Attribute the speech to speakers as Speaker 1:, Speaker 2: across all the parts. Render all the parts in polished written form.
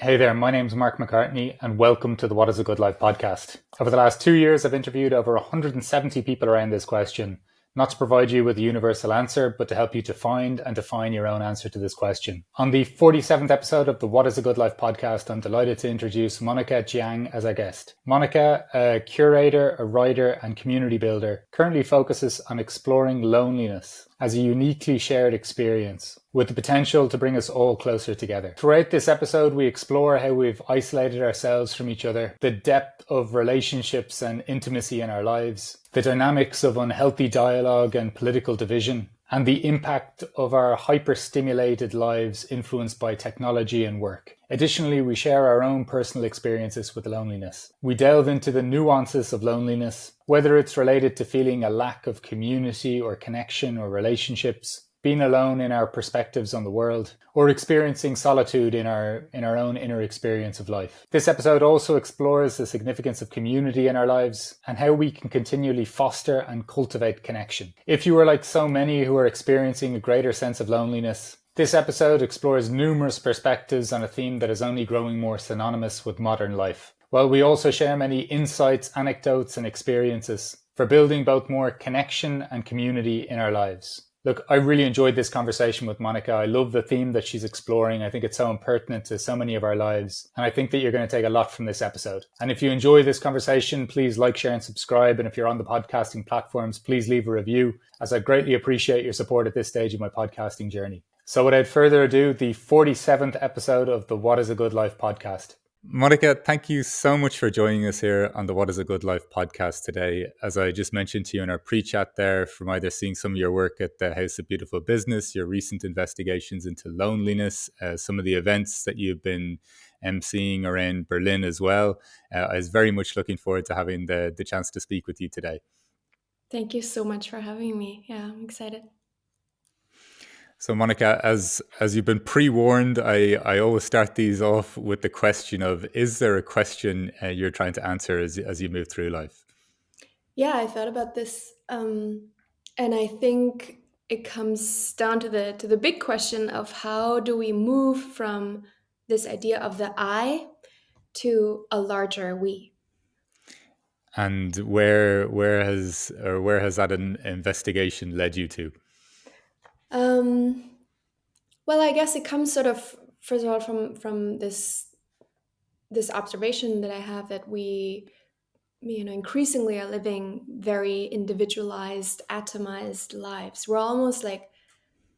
Speaker 1: Hey there, my name's Mark McCartney, and welcome to the What is a Good Life podcast. Over the last 2 years, I've interviewed over 170 people around this question, not to provide you with a universal answer, but to help you to find and define your own answer to this question. On the 47th episode of the What is a Good Life podcast, I'm delighted to introduce Monika Jiang as our guest. Monika, a curator, a writer, and community builder, currently focuses on exploring loneliness as a uniquely shared experience with the potential to bring us all closer together. Throughout this episode, we explore how we've isolated ourselves from each other, the depth of relationships and intimacy in our lives, the dynamics of unhealthy dialogue and political division, and the impact of our hyper-stimulated lives influenced by technology and work. Additionally, we share our own personal experiences with loneliness. We delve into the nuances of loneliness, whether it's related to feeling a lack of community or connection or relationships, being alone in our perspectives on the world, or experiencing solitude in our own inner experience of life. This episode also explores the significance of community in our lives and how we can continually foster and cultivate connection. If you are like so many who are experiencing a greater sense of loneliness, this episode explores numerous perspectives on a theme that is only growing more synonymous with modern life. While we also share many insights, anecdotes, and experiences for building both more connection and community in our lives. Look, I really enjoyed this conversation with Monika. I love the theme that she's exploring. I think it's so pertinent to so many of our lives. And I think that you're going to take a lot from this episode. And if you enjoy this conversation, please like, share, and subscribe. And if you're on the podcasting platforms, please leave a review, as I greatly appreciate your support at this stage of my podcasting journey. So without further ado, the 47th episode of the What is a Good Life podcast. Monika, thank you so much for joining us here on the What is a Good Life podcast today. As I just mentioned to you in our pre-chat there, from either seeing some of your work at the House of Beautiful Business, your recent investigations into loneliness, some of the events that you've been emceeing around Berlin as well. I was very much looking forward to having the chance to speak with you today.
Speaker 2: Thank you so much for having me. Yeah, I'm excited.
Speaker 1: So Monika, as you've been pre-warned, I always start these off with the question of, is there a question you're trying to answer as you move through life?
Speaker 2: Yeah, I thought about this, and I think it comes down to the big question of how do we move from this idea of the I to a larger we.
Speaker 1: And where has that investigation led you to?
Speaker 2: Well, I guess it comes sort of first of all from this observation that I have that we increasingly are living very individualized, atomized lives. We're almost like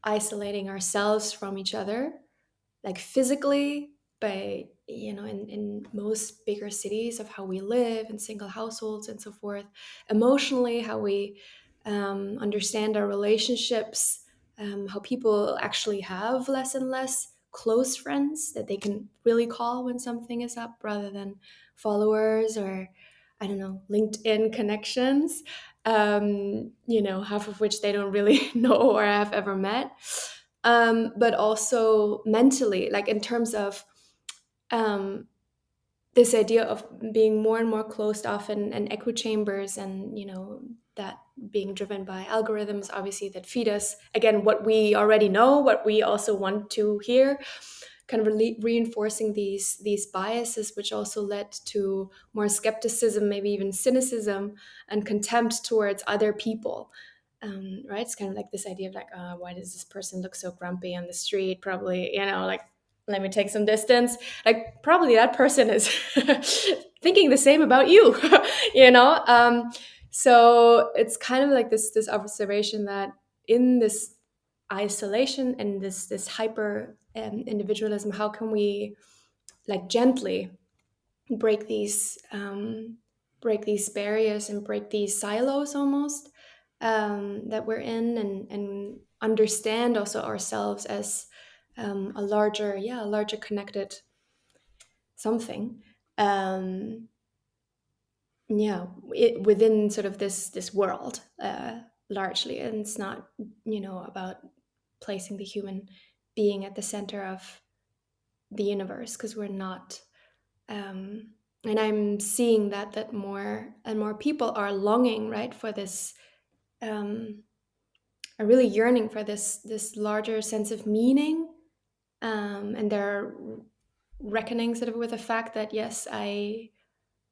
Speaker 2: isolating ourselves from each other, like physically by in most bigger cities of how we live in single households and so forth, emotionally how we understand our relationships, how people actually have less and less close friends that they can really call when something is up rather than followers or I don't know, LinkedIn connections, half of which they don't really know or have ever met. But also mentally, like in terms of um, this idea of being more and more closed off in echo chambers, and that being driven by algorithms, obviously, that feed us again what we already know, what we also want to hear, kind of reinforcing these biases, which also led to more skepticism, maybe even cynicism and contempt towards other people. Right? It's kind of like this idea of like, why does this person look so grumpy on the street? Probably, like, let me take some distance. Like, probably that person is thinking the same about you, So it's kind of like this observation that in this isolation and this hyper individualism, how can we like gently break these barriers and break these silos almost that we're in, and understand also ourselves as a larger connected something. Within sort of this world, largely, and it's not about placing the human being at the center of the universe, because we're not. And I'm seeing that more and more people are longing, right, for this, are really yearning for this larger sense of meaning, and they're reckoning sort of with the fact that yes, I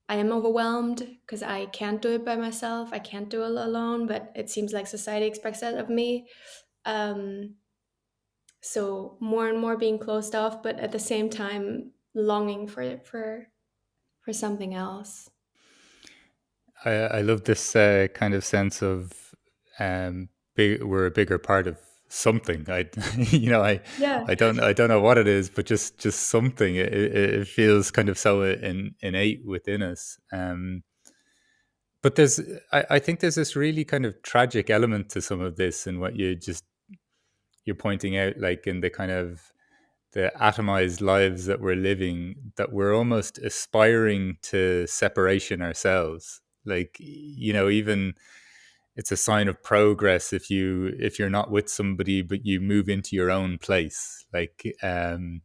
Speaker 2: am overwhelmed because I can't do it by myself. I can't do it alone, but it seems like society expects that of me. Um, so more and more being closed off, but at the same time longing for something else.
Speaker 1: I love this kind of sense of we're a bigger part of something. I you know
Speaker 2: Yeah.
Speaker 1: I don't know what it is, but just something. It feels kind of so innate within us. But I think there's this really kind of tragic element to some of this, and what you're pointing out, like in the kind of the atomized lives that we're living, that we're almost aspiring to separation ourselves. Like, even it's a sign of progress if you're not with somebody but you move into your own place, like, and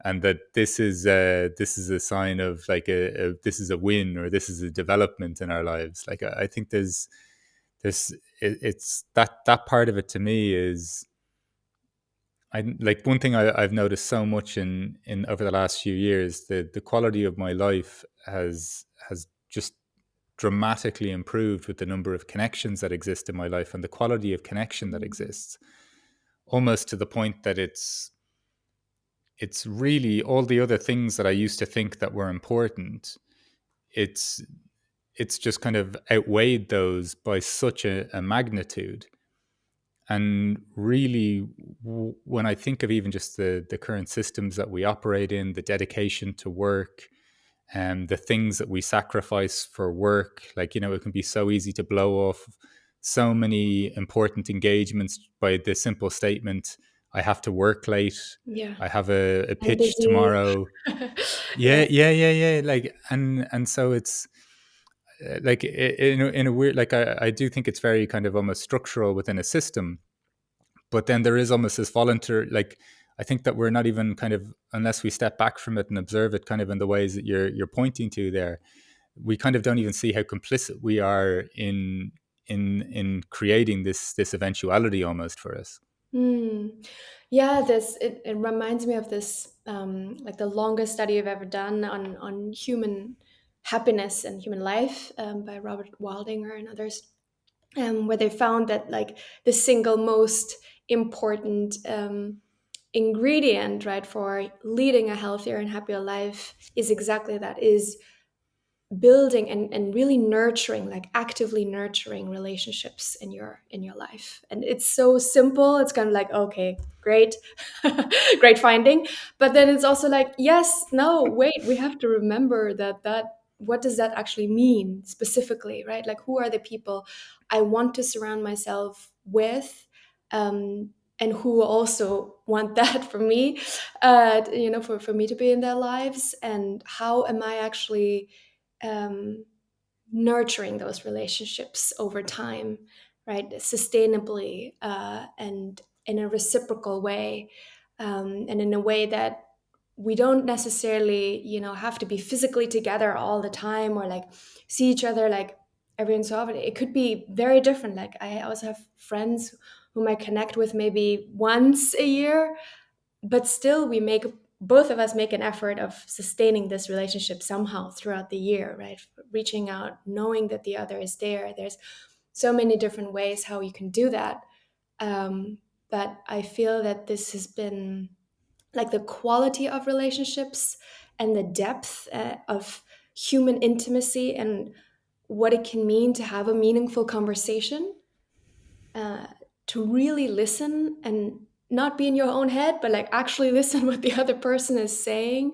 Speaker 1: that this is a sign of like this is a win, or this is a development in our lives. Like, I think there's it's that part of it to me is, I like, one thing I've noticed so much in over the last few years, the quality of my life has just dramatically improved with the number of connections that exist in my life, and the quality of connection that
Speaker 2: Mm.
Speaker 1: exists, almost to the point that it's really all the other things that I used to think that were important. It's it's just kind of outweighed those by such a magnitude. And really, when I think of even just the current systems that we operate in, the dedication to work, and the things that we sacrifice for work, like, it can be so easy to blow off so many important engagements by the simple statement, I have to work late,
Speaker 2: Yeah.
Speaker 1: I have a
Speaker 2: I'm
Speaker 1: pitch
Speaker 2: busy.
Speaker 1: tomorrow.
Speaker 2: Yeah.
Speaker 1: Yeah, like, and so it's like, in a weird, like, I do think it's very kind of almost structural within a system, but then there is almost this voluntary, like, I think that we're not even kind of, unless we step back from it and observe it kind of in the ways that you're pointing to there, we kind of don't even see how complicit we are in creating this eventuality almost for us.
Speaker 2: Mm. Yeah, it reminds me of this like the longest study I've ever done on human happiness and human life by Robert Waldinger and others, where they found that like the single most important ingredient, right, for leading a healthier and happier life is exactly that, is building and really nurturing, like actively nurturing relationships in your life. And it's so simple, it's kind of like, okay, great. Great finding. But then it's also like, yes, no, wait, we have to remember that what does that actually mean specifically, right? Like, who are the people I want to surround myself with, um, and who also want that for me, for me to be in their lives, and how am I actually um, nurturing those relationships over time, right? Sustainably, and in a reciprocal way, and in a way that we don't necessarily, have to be physically together all the time, or like see each other like every so often. It could be very different. Like, I also have friends whom I connect with maybe once a year, but still we make, both of us make an effort of sustaining this relationship somehow throughout the year, right? Reaching out, knowing that the other is there. There's so many different ways how you can do that. um, but I feel that this has been like the quality of relationships and the depth of human intimacy, and what it can mean to have a meaningful conversation, uh, to really listen and not be in your own head, but like actually listen what the other person is saying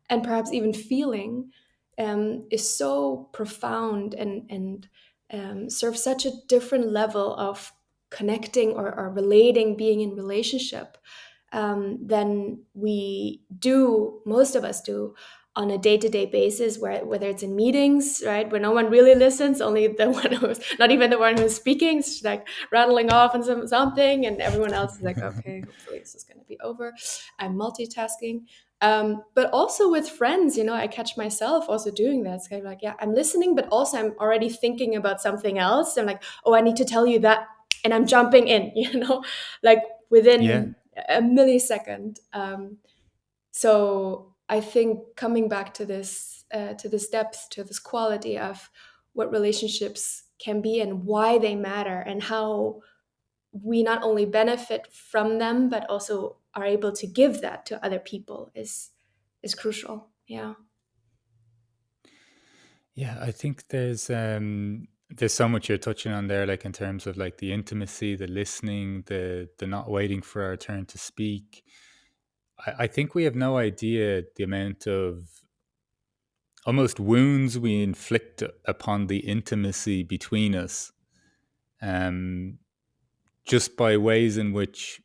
Speaker 2: and perhaps even feeling, is so profound, and serves such a different level of connecting, or relating, being in relationship, than we do, most of us do, on a day-to-day basis, whether it's in meetings, right, where no one really listens, only the one who's not even the one who's speaking, it's like rattling off on something, and everyone else is like, okay, hopefully this is going to be over. I'm multitasking. But also with friends, I catch myself also doing that. It's kind of like, yeah, I'm listening, but also I'm already thinking about something else. I'm like, oh, I need to tell you that, and I'm jumping in, like
Speaker 1: Yeah.
Speaker 2: within a millisecond. So I think coming back to this depth, to this quality of what relationships can be and why they matter, and how we not only benefit from them but also are able to give that to other people is crucial. Yeah.
Speaker 1: Yeah, I think there's so much you're touching on there, like in terms of like the intimacy, the listening, the not waiting for our turn to speak. I think we have no idea the amount of almost wounds we inflict upon the intimacy between us, um, just by ways in which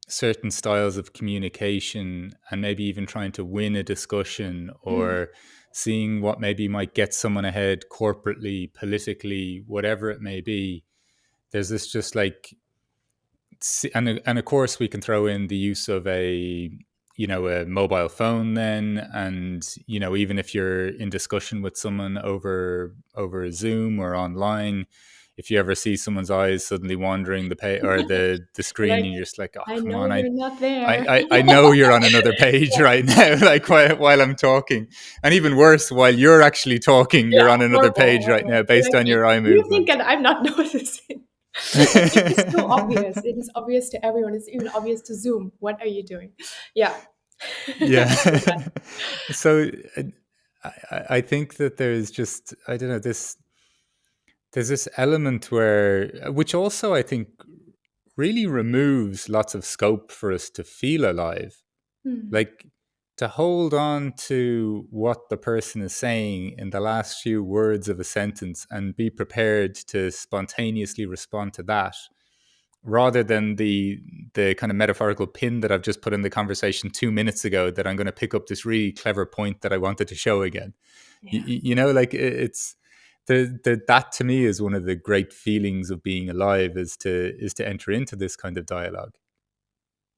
Speaker 1: certain styles of communication and maybe even trying to win a discussion
Speaker 2: Mm.
Speaker 1: or seeing what maybe might get someone ahead corporately, politically, whatever it may be. There's this just like, and of course we can throw in the use of a mobile phone then, and even if you're in discussion with someone over Zoom or online, if you ever see someone's eyes suddenly wandering the page or the screen,
Speaker 2: Like,
Speaker 1: and you're just like, oh
Speaker 2: I
Speaker 1: come
Speaker 2: know
Speaker 1: on, I
Speaker 2: you're not there.
Speaker 1: I, I, I know you're on another page
Speaker 2: Yeah,
Speaker 1: right now, like while I'm talking. And even worse, while you're actually talking,
Speaker 2: yeah,
Speaker 1: you're on another
Speaker 2: horrible,
Speaker 1: page right
Speaker 2: horrible.
Speaker 1: now
Speaker 2: You're
Speaker 1: based
Speaker 2: like,
Speaker 1: on your eye
Speaker 2: you think
Speaker 1: movement.
Speaker 2: that I'm not noticing? Like, it is so obvious. It is obvious to everyone. It's even obvious to Zoom. What are you doing? Yeah.
Speaker 1: Yeah. So I think that there's just, I don't know, there's this element where, which also I think really removes lots of scope for us to feel alive.
Speaker 2: Hmm.
Speaker 1: Like, to hold on to what the person is saying in the last few words of a sentence and be prepared to spontaneously respond to that, rather than the kind of metaphorical pin that I've just put in the conversation 2 minutes ago, that I'm going to pick up this really clever point that I wanted to show again.
Speaker 2: Yeah.
Speaker 1: Like it's that to me is one of the great feelings of being alive, is to enter into this kind of dialogue.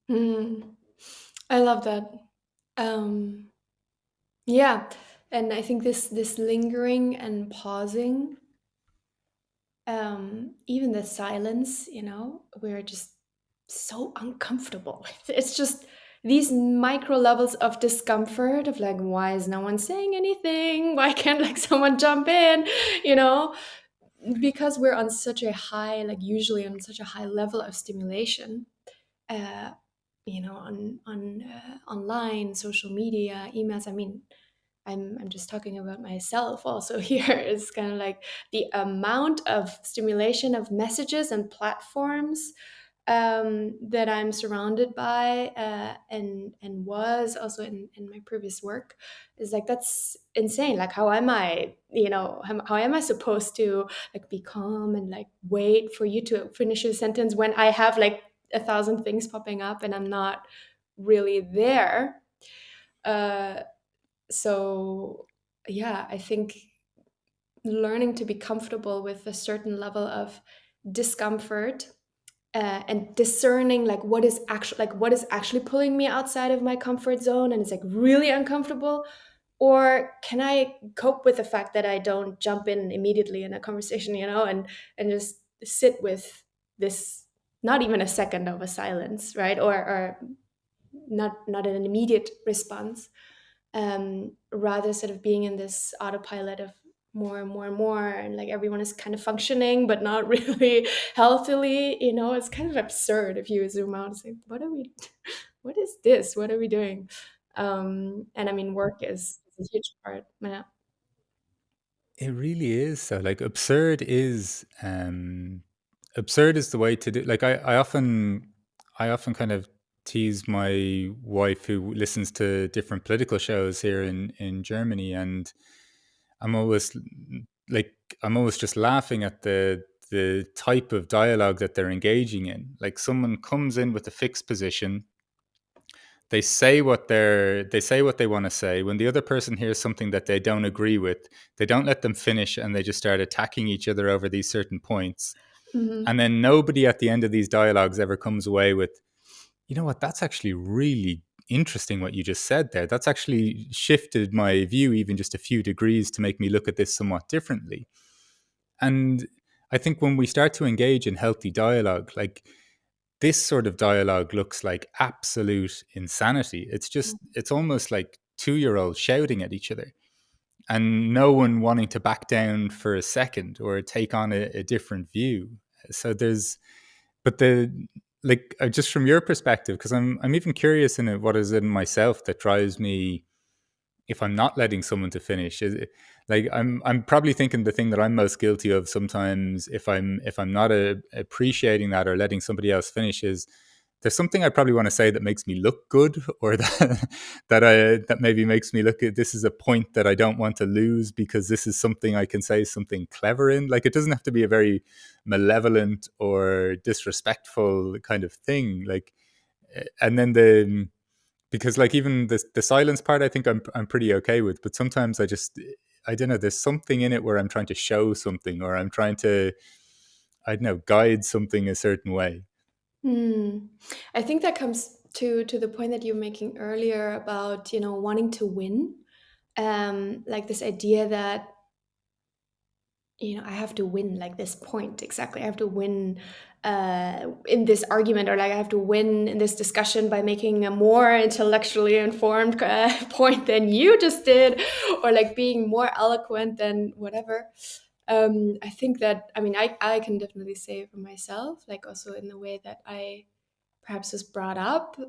Speaker 2: Hmm. I love that. Um, yeah, and I think this lingering and pausing, even the silence, we're just so uncomfortable. It's just these micro levels of discomfort of like, why is no one saying anything? Why can't like someone jump in? You know, because we're on such a high, like usually on such a high level of stimulation. Uh, on online, social media, emails. I mean, I'm just talking about myself also here. It's kind of like the amount of stimulation of messages and platforms that I'm surrounded by, and was also in my previous work, is like that's insane. Like, how am I, how am I supposed to like be calm and like wait for you to finish a sentence when I have like a thousand things popping up and I'm not really there? Uh, so yeah, I think learning to be comfortable with a certain level of discomfort, and discerning like what is actually pulling me outside of my comfort zone and it's like really uncomfortable, or can I cope with the fact that I don't jump in immediately in a conversation, and just sit with this, not even a second of a silence, right? Or not an immediate response, rather sort of being in this autopilot of more and more and more, and like everyone is kind of functioning but not really healthily. It's kind of absurd if you zoom out and say, what is this, what are we doing? And I mean, work is a huge part. Yeah.
Speaker 1: It really is. So like absurd is the way to do. Like I often kind of tease my wife, who listens to different political shows here in Germany, and I'm always like I'm always just laughing at the type of dialogue that they're engaging in. Like, someone comes in with a fixed position, they say what they want to say. When the other person hears something that they don't agree with, they don't let them finish, and they just start attacking each other over these certain points.
Speaker 2: Hmm.
Speaker 1: And then nobody at the end of these dialogues ever comes away with, you know what, that's actually really interesting what you just said there. That's actually shifted my view even just a few degrees to make me look at this somewhat differently. And I think when we start to engage in healthy dialogue, like, this sort of dialogue looks like absolute insanity. It's almost like 2-year-olds shouting at each other, and no one wanting to back down for a second or take on a different view. So there's, but the like just from your perspective, because I'm even curious in it, what is it in myself that drives me if I'm not letting someone to finish? Is it, like I'm probably thinking the thing that I'm most guilty of sometimes, if I'm not appreciating that or letting somebody else finish, is there's something I probably want to say that makes me look good, or that that maybe makes me look at, this is a point that I don't want to lose because this is something I can say something clever in. Like, it doesn't have to be a very malevolent or disrespectful kind of thing. Like, and then the because like even the silence part, I think I'm pretty okay with, but sometimes I don't know, there's something in it where I'm trying to show something, or I'm trying to, I don't know, guide something a certain way.
Speaker 2: Hmm. I think that comes to the point that you were making earlier about, wanting to win. Like this idea that, I have to win like this point exactly. I have to win in this argument, or like I have to win in this discussion by making a more intellectually informed point than you just did, or like being more eloquent than whatever. I think that, I mean, I can definitely say for myself, like also in the way that I perhaps was brought up,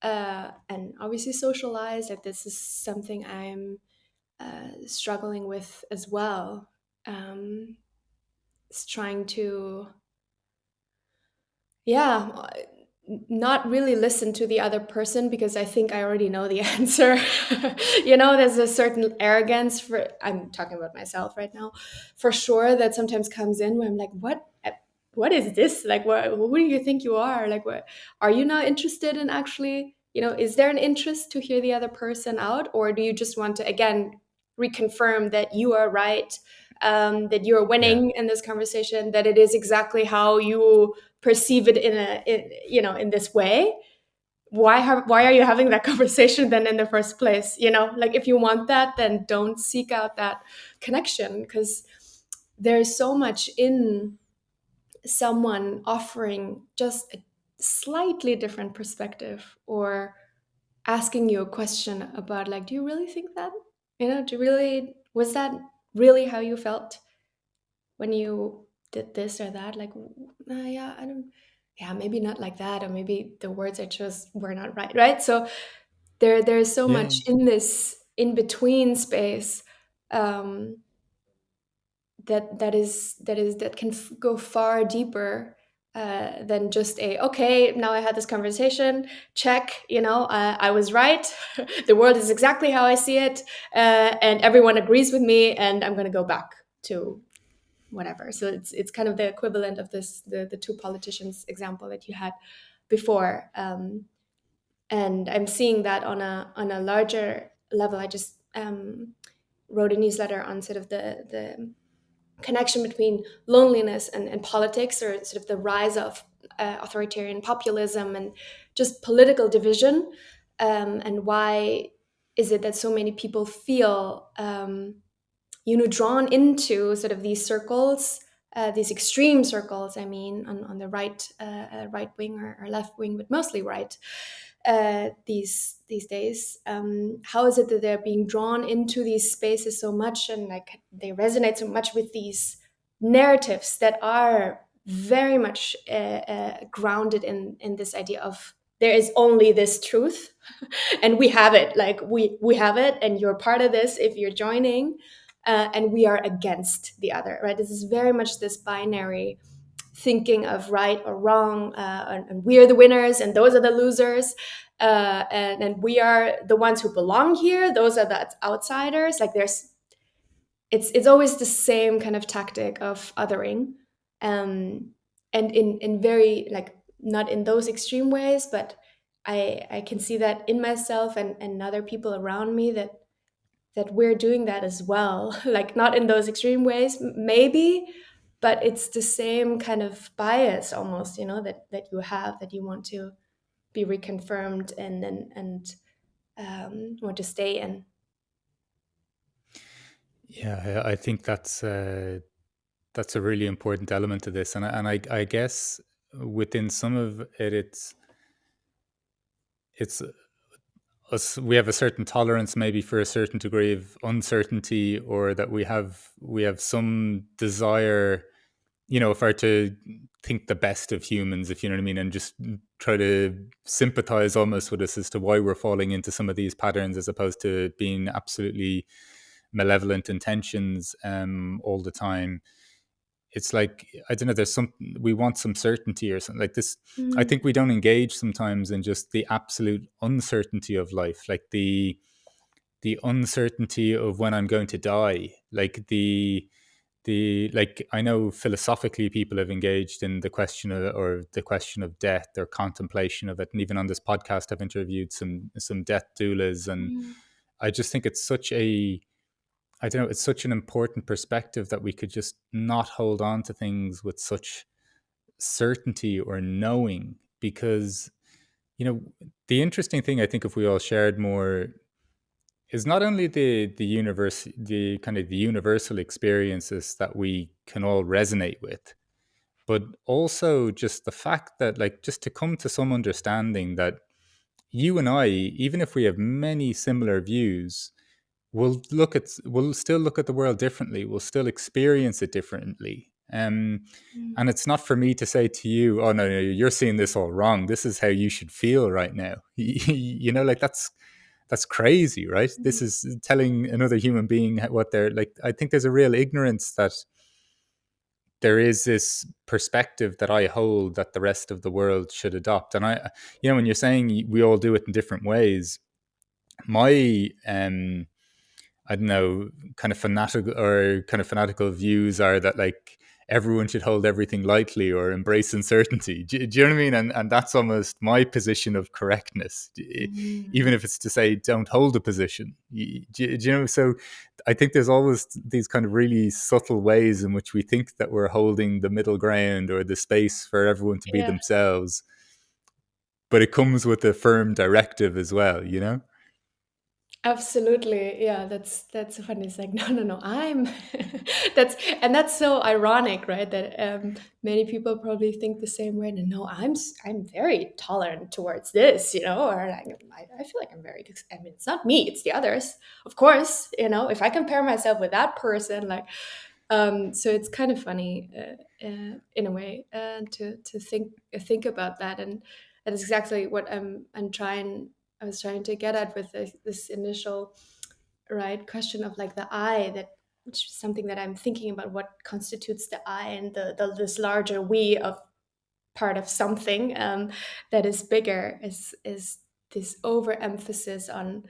Speaker 2: and obviously socialized, that this is something I'm struggling with as well. It's trying to, yeah, not really listen to the other person because I think I already know the answer. There's a certain arrogance, for I'm talking about myself right now, for sure, that sometimes comes in where I'm like, what is this? Like, who do you think you are? Like, what are you not interested in actually? Is there an interest to hear the other person out, or do you just want to again reconfirm that you are right, that you're
Speaker 1: Yeah.
Speaker 2: winning in this conversation, that it is exactly how you perceive it in this way? Why are you having that conversation then in the first place? Like, if you want that, then don't seek out that connection, because there's so much in someone offering just a slightly different perspective, or asking you a question about, like, do you really think that, do you really, was that really how you felt when you did this or that? Like, yeah, I don't, yeah, maybe not like that, or maybe the words I chose were not right, right? So there's so
Speaker 1: Yeah.
Speaker 2: much in this in between space, um, that can go far deeper than just a, okay, now I had this conversation, check, I was right. The world is exactly how I see it, and everyone agrees with me, and I'm going to go back to whatever. So it's kind of the equivalent of this, the two politicians example that you had before, and I'm seeing that on a larger level. I just wrote a newsletter on sort of the connection between loneliness and politics, or sort of the rise of authoritarian populism and just political division, and why is it that so many people feel drawn into sort of these circles, these extreme circles. I mean, on the right wing, or left wing, but mostly right. These days, how is it that they're being drawn into these spaces so much, and like they resonate so much with these narratives that are very much grounded in this idea of, there is only this truth, and we have it, like we have it, and you're part of this if you're joining, and we are against the other, right? This is very much this binary thinking of right or wrong, and we are the winners and those are the losers, and we are the ones who belong here, those are the outsiders. Like, it's always the same kind of tactic of othering, um, and in very, like, not in those extreme ways, but I can see that in myself and other people around me, that we're doing that as well. Like, not in those extreme ways, maybe, but it's the same kind of bias almost, that you have, that you want to be reconfirmed, and want to stay in.
Speaker 1: Yeah, I think that's a really important element to this, and I guess within some of it, it's we have a certain tolerance maybe for a certain degree of uncertainty, or that we have some desire, if I were to think the best of humans, if you know what I mean, and just try to sympathize almost with us as to why we're falling into some of these patterns, as opposed to being absolutely malevolent intentions all the time. It's like, I don't know, there's some, we want some certainty or something like this. I
Speaker 2: Mm,
Speaker 1: think we don't engage sometimes in just the absolute uncertainty of life, like the uncertainty of when I'm going to die, like I know philosophically people have engaged in the question of death or contemplation of it, and even on this podcast I've interviewed some death doulas, and
Speaker 2: mm,
Speaker 1: I just think it's such a, I don't know, it's such an important perspective that we could just not hold on to things with such certainty or knowing, because you know the interesting thing, I think, if we all shared more, is not only the universe, the kind of the universal experiences that we can all resonate with, but also just the fact that, like, just to come to some understanding that you and I, even if we have many similar views, we'll still look at the world differently. We'll still experience it differently.
Speaker 2: mm.
Speaker 1: And it's not for me to say to you, "Oh no, you're seeing this all wrong. This is how you should feel right now." Like that's crazy, right? This is telling another human being what they're like. I think there's a real ignorance that there is this perspective that I hold that the rest of the world should adopt. And when you're saying we all do it in different ways, my I don't know, kind of fanatical views are that, like, everyone should hold everything lightly or embrace uncertainty. Do you know what I mean? And that's almost my position of correctness,
Speaker 2: Mm.
Speaker 1: even if it's to say don't hold a position. Do you know? So I think there's always these kind of really subtle ways in which we think that we're holding the middle ground or the space for everyone to be
Speaker 2: Yeah.
Speaker 1: themselves, but it comes with a firm directive as well.
Speaker 2: Absolutely. Yeah, that's funny. It's like, no, no, no, I'm that's and that's so ironic, right? That many people probably think the same way. And no, I'm very tolerant towards this, or like, I feel like I'm very, I mean, it's not me, it's the others. Of course, if I compare myself with that person, like, so it's kind of funny, in a way, to think about that, and that's exactly what I was trying to get at with this initial, right, question of like the I, that which is something that I'm thinking about, what constitutes the I, and this larger we of part of something, that is bigger, is this overemphasis on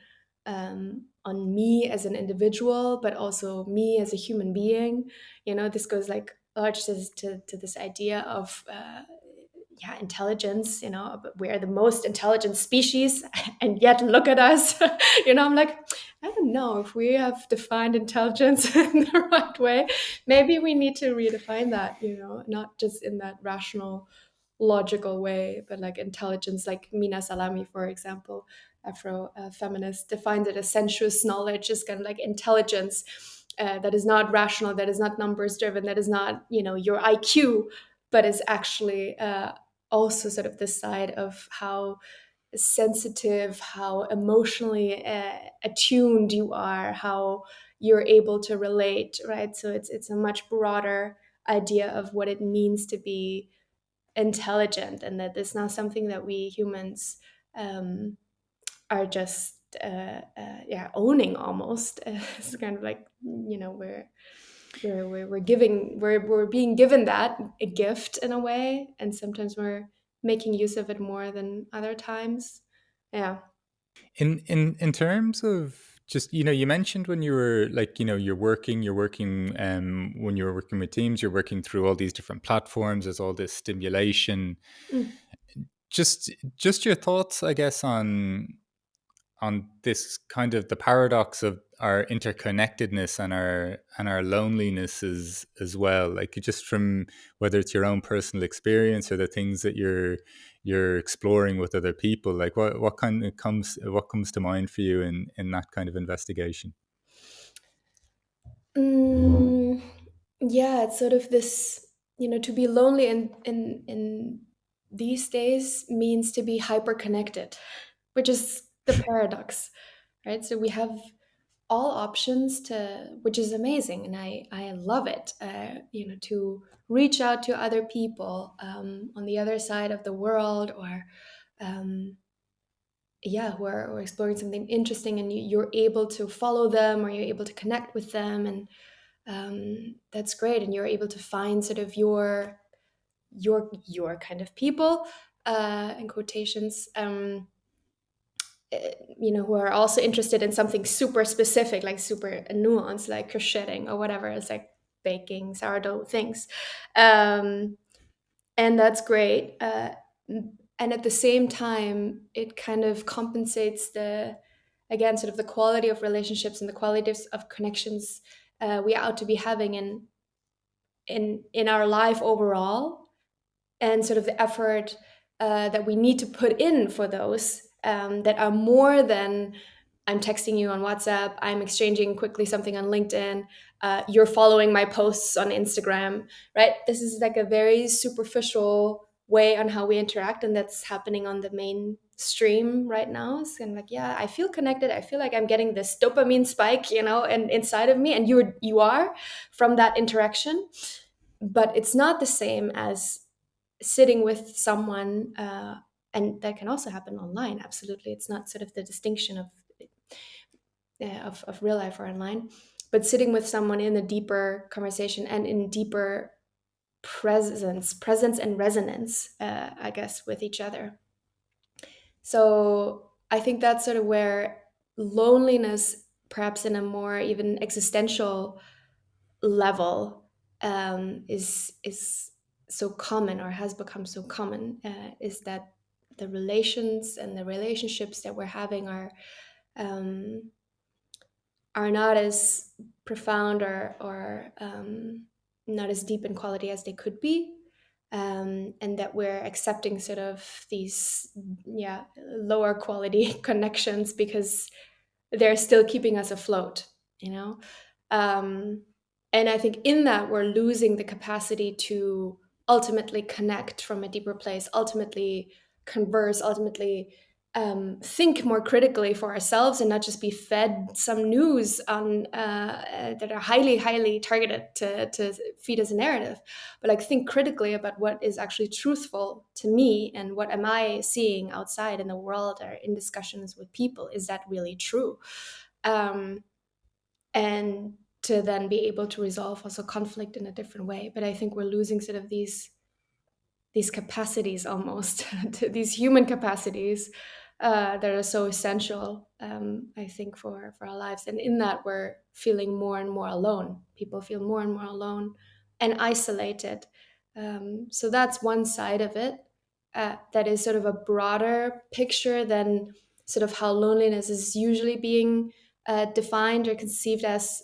Speaker 2: me as an individual, but also me as a human being. This goes like large to this idea of yeah, intelligence. But we're the most intelligent species, and yet look at us. I'm like, I don't know if we have defined intelligence in the right way. Maybe we need to redefine that, not just in that rational, logical way, but like intelligence, like Mina Salami, for example, Afro feminist, defines it as sensuous knowledge, is kind of like intelligence, that is not rational, that is not numbers driven, that is not, your IQ, but is actually also sort of the side of how sensitive, how emotionally attuned you are, how you're able to relate, right? So it's a much broader idea of what it means to be intelligent, and that it's not something that we humans um, are just yeah, owning almost. It's kind of like, we're being given that a gift in a way, and sometimes we're making use of it more than other times. Yeah.
Speaker 1: In terms of just, you mentioned when you were like, you're working when you were working with teams, you're working through all these different platforms, there's all this stimulation.
Speaker 2: Mm.
Speaker 1: Just your thoughts, I guess, on this kind of the paradox of our interconnectedness and our loneliness as well, like just from whether it's your own personal experience or the things that you're exploring with other people, like what comes to mind for you in that kind of investigation.
Speaker 2: Mm, yeah, it's sort of this, to be lonely in these days means to be hyper connected, which is the paradox, right? So we have all options to, which is amazing, and I love it. To reach out to other people on the other side of the world, or um, yeah, who are exploring something interesting, and you're able to follow them, or you're able to connect with them, and that's great. And you're able to find sort of your kind of people, in quotations. Who are also interested in something super specific, like super nuanced, like crocheting or whatever. It's like baking sourdough things, um, and that's great. And at the same time, it kind of compensates the, again, sort of the quality of relationships and the quality of connections we ought to be having in our life overall, and sort of the effort that we need to put in for those, that are more than I'm texting you on WhatsApp, I'm exchanging quickly something on LinkedIn, you're following my posts on Instagram, right? This is like a very superficial way on how we interact, and that's happening on the mainstream right now. It's kind of like, yeah, I feel connected. I feel like I'm getting this dopamine spike, and inside of me, and you are from that interaction, but it's not the same as sitting with someone, and that can also happen online. Absolutely, it's not sort of the distinction of real life or online, but sitting with someone in a deeper conversation and in deeper presence and resonance, I guess, with each other. So I think that's sort of where loneliness, perhaps in a more even existential level, is so common, or has become so common, is that the relations and the relationships that we're having um, are not as profound, or not as deep in quality as they could be, and that we're accepting sort of these, yeah, lower quality connections because they're still keeping us afloat, you know? Um, and I think in that, we're losing the capacity to ultimately connect from a deeper place, ultimately converse, ultimately think more critically for ourselves, and not just be fed some news on that are highly, highly targeted to feed us a narrative, but like think critically about what is actually truthful to me, and what am I seeing outside in the world or in discussions with people. Is that really true? um, and to then be able to resolve also conflict in a different way. But I think we're losing sort of these capacities almost, to these human capacities that are so essential, I think, for our lives. And in that, we're feeling more and more alone. People feel more and more alone and isolated. So that's one side of it, that is sort of a broader picture than sort of how loneliness is usually being defined or conceived as,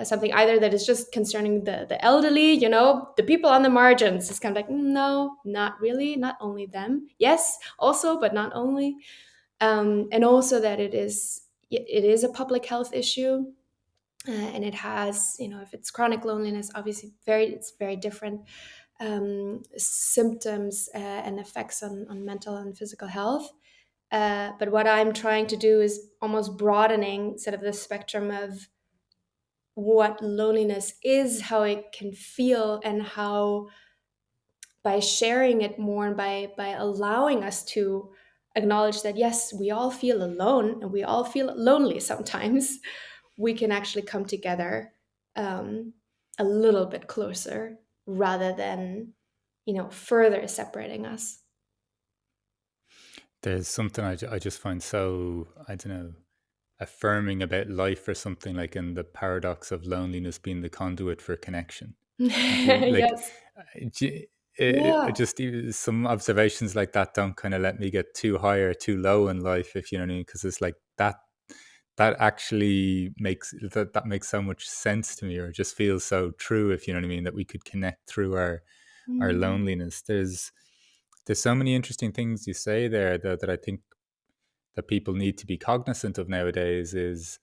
Speaker 2: something either that is just concerning the elderly, the people on the margins. It's kind of like, no, not really, not only them. Yes, also, but not only. And also that it is a public health issue, and it has, if it's chronic loneliness, obviously it's very different symptoms and effects on mental and physical health. But what I'm trying to do is almost broadening sort of the spectrum of what loneliness is, how it can feel, and how by sharing it more, and by allowing us to acknowledge that yes, we all feel alone and we all feel lonely sometimes, we can actually come together um, a little bit closer, rather than further separating us.
Speaker 1: There's something I just find so, I don't know, affirming about life, or something, like in the paradox of loneliness being the conduit for connection. Like you, like
Speaker 2: Yes. Yeah.
Speaker 1: just even some observations like that don't kind of let me get too high or too low in life, if you know what I mean, because it's like that actually that makes so much sense to me, or just feels so true, if you know what I mean, that we could connect through our
Speaker 2: Mm.
Speaker 1: loneliness. There's so many interesting things you say there that I think that people need to be cognizant of nowadays. Is,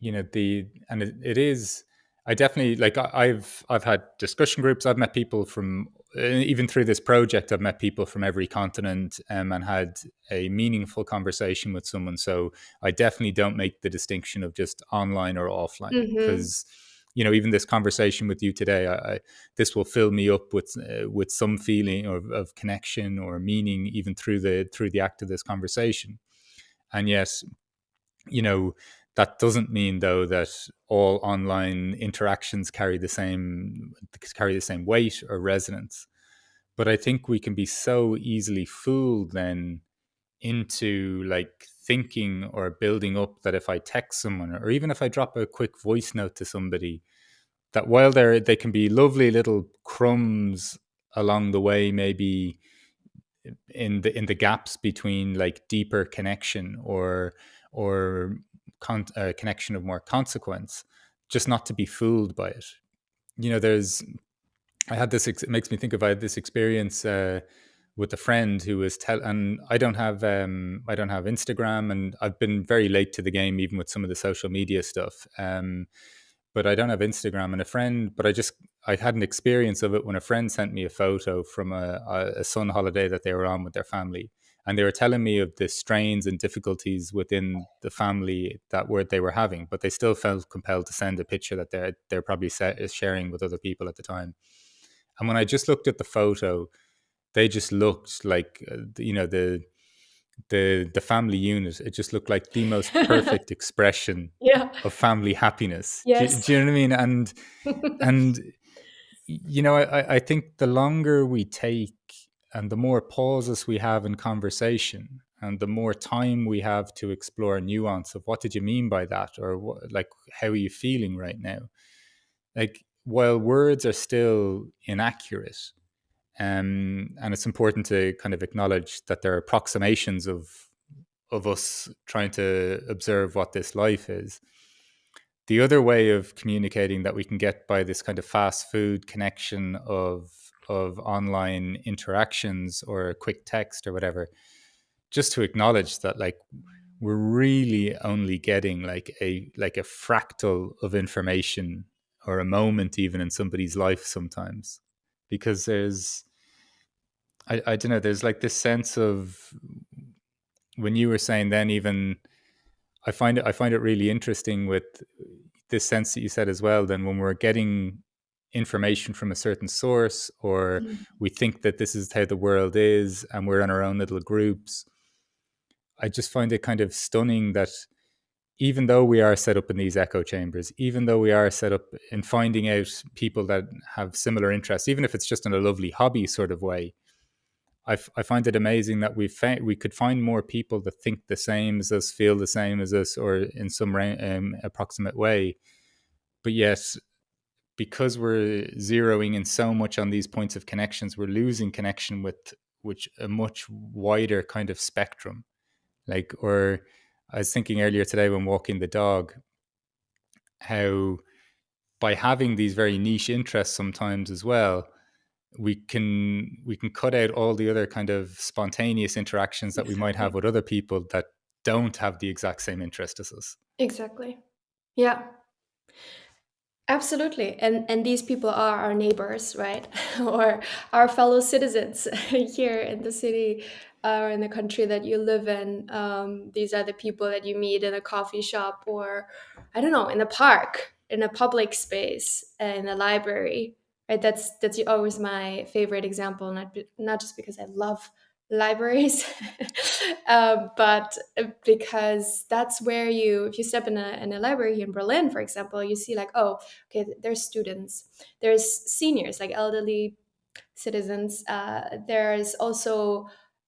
Speaker 1: the and it is, I definitely like I've had discussion groups. I've met people from even through this project. I've met people from every continent, and had a meaningful conversation with someone. So I definitely don't make the distinction of just online or offline,
Speaker 2: Mm-hmm.
Speaker 1: because even this conversation with you today, this will fill me up with some feeling of connection or meaning even through the act of this conversation. And yes, you know that doesn't mean though that all online interactions carry the same weight or resonance. But I think we can be so easily fooled then into like thinking or building up that if I text someone or even if I drop a quick voice note to somebody, that while they can be lovely little crumbs along the way, maybe in the gaps between like deeper connection or connection of more consequence, just not to be fooled by it. There's I had this. It makes me think of I had this experience with a friend who was and I don't have Instagram, and I've been very late to the game even with some of the social media stuff. But I don't have Instagram, and a friend. But I had an experience of it when a friend sent me a photo from a sun holiday that they were on with their family, and they were telling me of the strains and difficulties within the family they were having, but they still felt compelled to send a picture that they're probably sharing with other people at the time. And when I just looked at the photo, they just looked like the family unit. It just looked like the most perfect expression
Speaker 2: Yeah.
Speaker 1: of family happiness. Do,
Speaker 2: Yes.
Speaker 1: do you know what I mean? And I think the longer we take and the more pauses we have in conversation and the more time we have to explore nuance of what did you mean by that, or like how are you feeling right now, like while words are still inaccurate, and it's important to kind of acknowledge that there are approximations of us trying to observe what this life is. The other way of communicating that we can get by this kind of fast food connection of online interactions or a quick text or whatever, just to acknowledge that like we're really only getting like a fractal of information or a moment even in somebody's life sometimes, because I don't know, there's like this sense of when you were saying then even I find it really interesting with this sense that you said as well. Then when we're getting information from a certain source, or we think that this is how the world is, and we're in our own little groups, I just find it kind of stunning that even though we are set up in these echo chambers, even though we are set up in finding out people that have similar interests, even if it's just in a lovely hobby sort of way, I find it amazing that we could find more people that think the same as us, feel the same as us, or in some approximate way. But yet, because we're zeroing in so much on these points of connections, we're losing connection with which a much wider kind of spectrum. Like, or I was thinking earlier today when walking the dog, how by having these very niche interests sometimes as well, we can cut out all the other kind of spontaneous interactions that we might have
Speaker 2: Exactly.
Speaker 1: with other people that don't have the exact same interest as us.
Speaker 2: Exactly. Yeah. Absolutely. And these people are our neighbors, right? Or our fellow citizens here in the city or in the country that you live in. These are the people that you meet in a coffee shop or, I don't know, in a park, in a public space, in a library, right? That's always my favorite example, not just because I love libraries, but because that's where if you step in a library here in Berlin, for example, you see like, oh, okay, there's students, there's seniors, like elderly citizens. There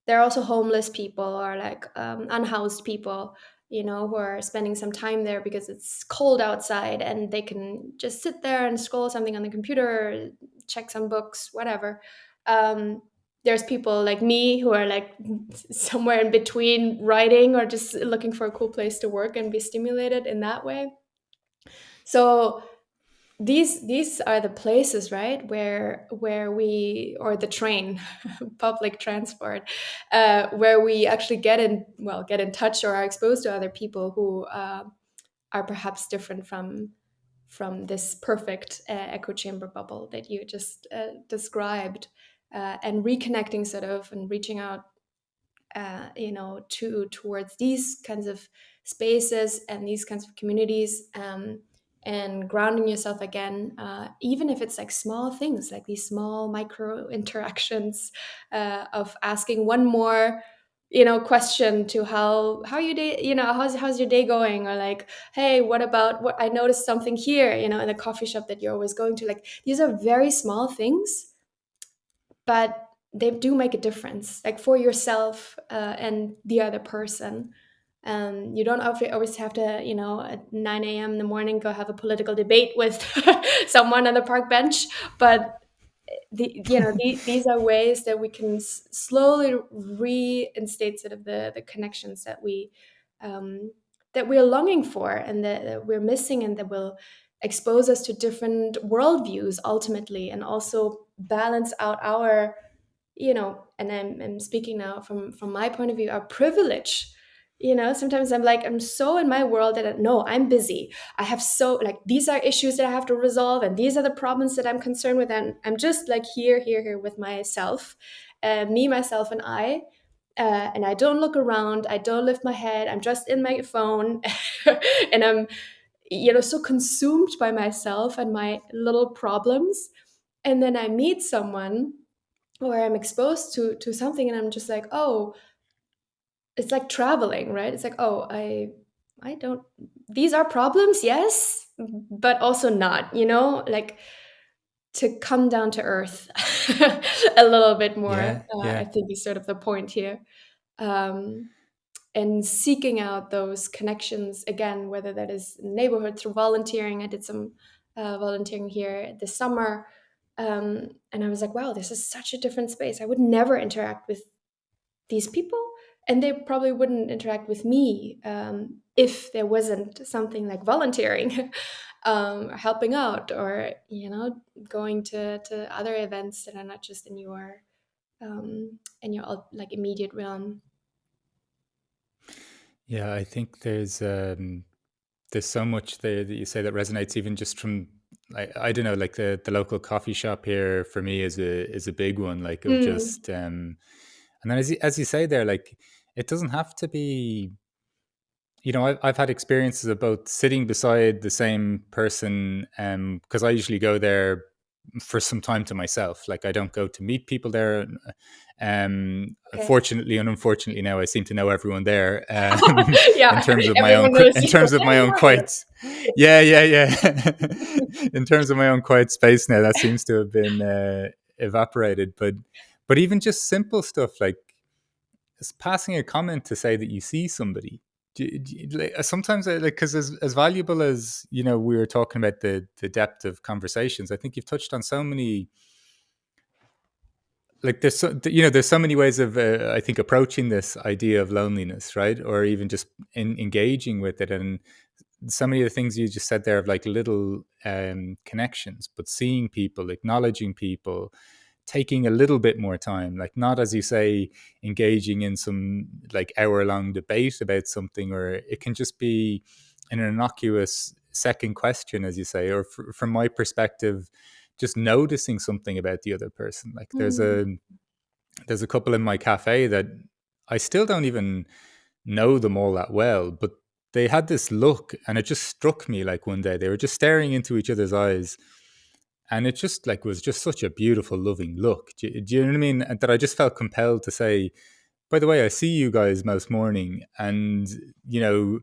Speaker 2: are also homeless people or like unhoused people, who are spending some time there because it's cold outside and they can just sit there and scroll something on the computer, check some books, whatever. Um, there's people like me who are like somewhere in between writing or just looking for a cool place to work and be stimulated in that way. So these are the places, right, where we, or the train, public transport, where we actually get in touch or are exposed to other people who are perhaps different this perfect echo chamber bubble that you just described, and reconnecting sort of and reaching out towards these kinds of spaces and these kinds of communities, and grounding yourself again, even if it's like small things, like these small micro interactions, of asking one more question to how your day, how's your day going, or like, hey, what about what I noticed something here, in the coffee shop that you're always going to. Like, these are very small things, but they do make a difference, like for yourself, and the other person. You don't always have to, at 9 a.m. in the morning, go have a political debate with someone on the park bench. But these are ways that we can slowly reinstate sort of the connections that we're longing for, and that we're missing, and that will expose us to different worldviews ultimately, and also balance out our, and I'm speaking now from my point of view, our privilege. Sometimes I'm like, I'm so in my world that no, I'm busy. I have so, like, these are issues that I have to resolve, and these are the problems that I'm concerned with, and I'm just like here with myself, me, myself, and I. And I don't look around. I don't lift my head. I'm just in my phone, and I'm, so consumed by myself and my little problems. And then I meet someone, or I'm exposed to something, and I'm just like, oh, it's like traveling, right? It's like, oh, I don't, these are problems, yes, but also not, like, to come down to earth a little bit more,
Speaker 1: Yeah,
Speaker 2: I
Speaker 1: yeah.
Speaker 2: think is sort of the point here. um, and seeking out those connections again, whether that is in the neighborhood through volunteering. I did some volunteering here this summer, and I was like, wow, this is such a different space. I would never interact with these people, and they probably wouldn't interact with me, if there wasn't something like volunteering, helping out, or going to other events that are not just in your like immediate realm.
Speaker 1: Yeah, I think there's so much there that you say that resonates, even just from, like, I don't know, like the local coffee shop here for me is a big one, like, of
Speaker 2: Mm,
Speaker 1: just and then as you say there, like, it doesn't have to be, I've had experiences of both sitting beside the same person, because I usually go there for some time to myself. Like, I don't go to meet people there.
Speaker 2: okay.
Speaker 1: Fortunately and unfortunately, now I seem to know everyone there, in
Speaker 2: Yeah,
Speaker 1: terms of my own
Speaker 2: everyone knows
Speaker 1: in
Speaker 2: you.
Speaker 1: terms of
Speaker 2: Yeah,
Speaker 1: my own
Speaker 2: you're here.
Speaker 1: quiet. Yeah, yeah, yeah. In terms of my own quiet space now, that seems to have been evaporated. But even just simple stuff like just passing a comment to say that you see somebody. Like, sometimes I like, because as valuable as, we were talking about the depth of conversations, I think you've touched on so many, like, there's so many ways of, I think, approaching this idea of loneliness, right? Or even just engaging with it. And so many of the things you just said there, of like little connections, but seeing people, acknowledging people, taking a little bit more time, like, not, as you say, engaging in some like hour-long debate about something, or it can just be an innocuous second question, as you say, or from my perspective, just noticing something about the other person. Like,
Speaker 2: Mm,
Speaker 1: there's a couple in my cafe that I still don't even know them all that well, but they had this look, and it just struck me, like, one day they were just staring into each other's eyes, and it just, like, was just such a beautiful, loving look. Do you know what I mean? And that I just felt compelled to say, by the way, I see you guys most morning, and, you know,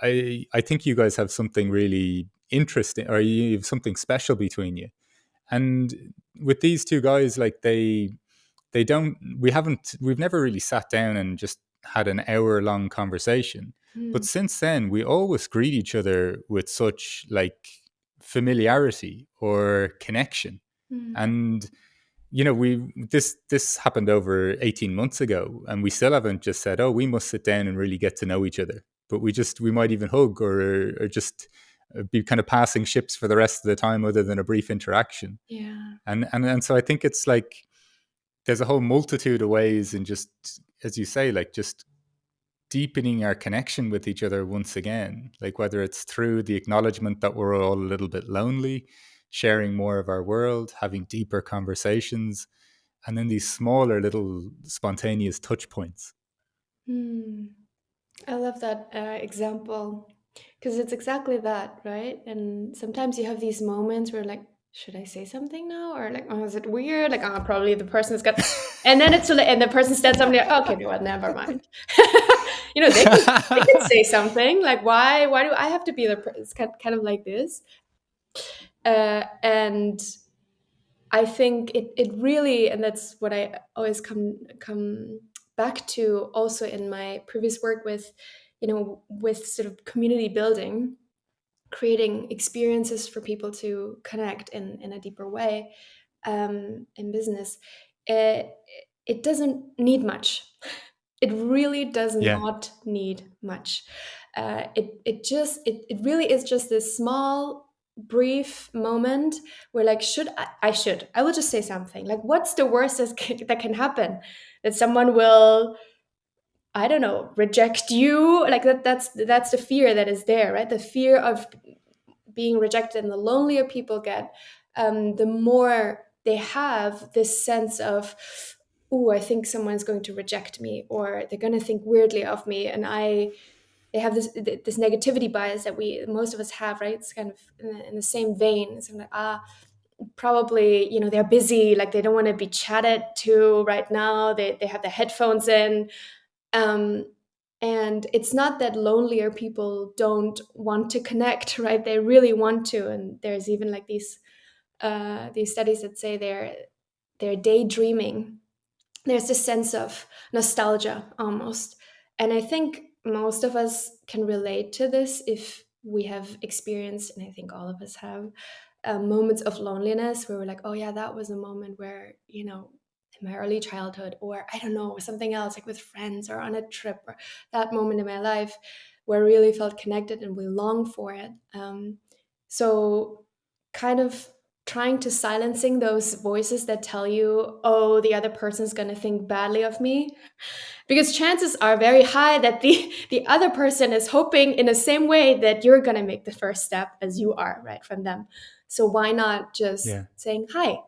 Speaker 1: I think you guys have something really interesting, or you have something special between you. And with these two guys, like, they don't we've never really sat down and just had an hour long conversation, but
Speaker 2: mm,
Speaker 1: since then we always greet each other with such, like, familiarity or connection.
Speaker 2: mm.
Speaker 1: And, we this happened over 18 months ago, and we still haven't just said, oh, we must sit down and really get to know each other, but we might even hug, or just be kind of passing ships for the rest of the time, other than a brief interaction.
Speaker 2: Yeah.
Speaker 1: And so I think it's like there's a whole multitude of ways, and just, as you say, like, just deepening our connection with each other once again, like whether it's through the acknowledgement that we're all a little bit lonely, sharing more of our world, having deeper conversations, and then these smaller little spontaneous touch points.
Speaker 2: Hmm. I love that example because it's exactly that, right? And sometimes you have these moments where, like, should I say something now, or like, oh, is it weird? Like, oh, probably the person's got, and then it's too late, and the person stands up and you're like, okay, no, never mind. They can say something. Like, why do I have to be the? It's kind of like this, and I think it really, and that's what I always come back to also in my previous work with, with sort of community building, creating experiences for people to connect in a deeper way, in business. It, it doesn't need much. It really does
Speaker 1: Yeah,
Speaker 2: not need much. It really is just this small brief moment where, like, I will just say something. Like, what's the worst that can happen? That someone will, I don't know, reject you. Like, that's the fear that is there, right? The fear of being rejected. And the lonelier people get, the more they have this sense of, oh, I think someone's going to reject me, or they're going to think weirdly of me. And they have this negativity bias that we, most of us have, right? It's kind of in the same vein. It's kind of like, probably, they're busy, like they don't want to be chatted to right now. They have their headphones in. um, and it's not that lonelier people don't want to connect, right? They really want to. And there's even like these studies that say they're daydreaming. There's this sense of nostalgia almost. And I think most of us can relate to this if we have experienced, and I think all of us have, moments of loneliness where we're like, oh yeah, that was a moment where, in my early childhood, or I don't know, something else, like with friends or on a trip, or that moment in my life where I really felt connected and we long for it. So kind of trying to silencing those voices that tell you, oh, the other person's going to think badly of me, because chances are very high that the other person is hoping in the same way that you're going to make the first step as you are, right, from them. So why not just
Speaker 1: yeah,
Speaker 2: saying hi,